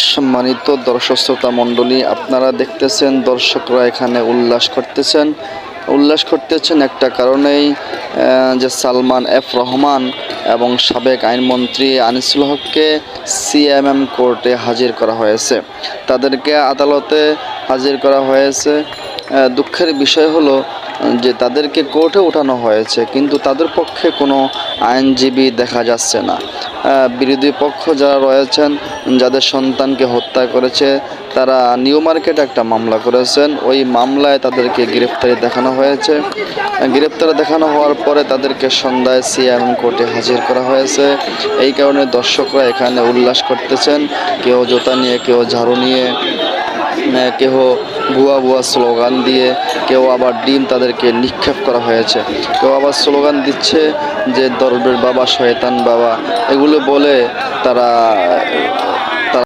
সম্মানিত দর্শক শ্রোতা মণ্ডলী, আপনারা দেখতেছেন দর্শকরা এখানে উল্লাস করতেছেন একটা কারণেই, যে সালমান এফ রহমান এবং সাবেক আইনমন্ত্রী আনিসুল হককে সিএমএম কোর্টে হাজির করা হয়েছে। তাদেরকে আদালতে হাজির করা হয়েছে। দুঃখের বিষয় হলো যে তাদেরকে কোর্টে ওঠানো হয়েছে, কিন্তু তাদের পক্ষে কোনো আইনজীবী দেখা যাচ্ছে না। বিরোধী পক্ষ যারা রয়েছেন, যাদের সন্তানকে হত্যা করেছে, তারা নিউ মার্কেট একটা মামলা করেছেন। ওই মামলায় তাদেরকে গ্রেফতারি দেখানো হয়েছে। গ্রেফতারি দেখানো হওয়ার পরে তাদেরকে সন্ধ্যায় সিএমএম কোর্টে হাজির করা হয়েছে। এই কারণে দর্শকরা এখানে উল্লাস করতেছেন, কেউ জুতা নিয়ে, কেউ ঝাড়ু নিয়ে, কেউ ভুয়া স্লোগান দিয়ে, কেউ আবার ডিম তাদেরকে নিক্ষেপ করা হয়েছে। কেউ আবার স্লোগান দিচ্ছে যে দরবের বাবা, শয়তান বাবা, এগুলো বলে তারা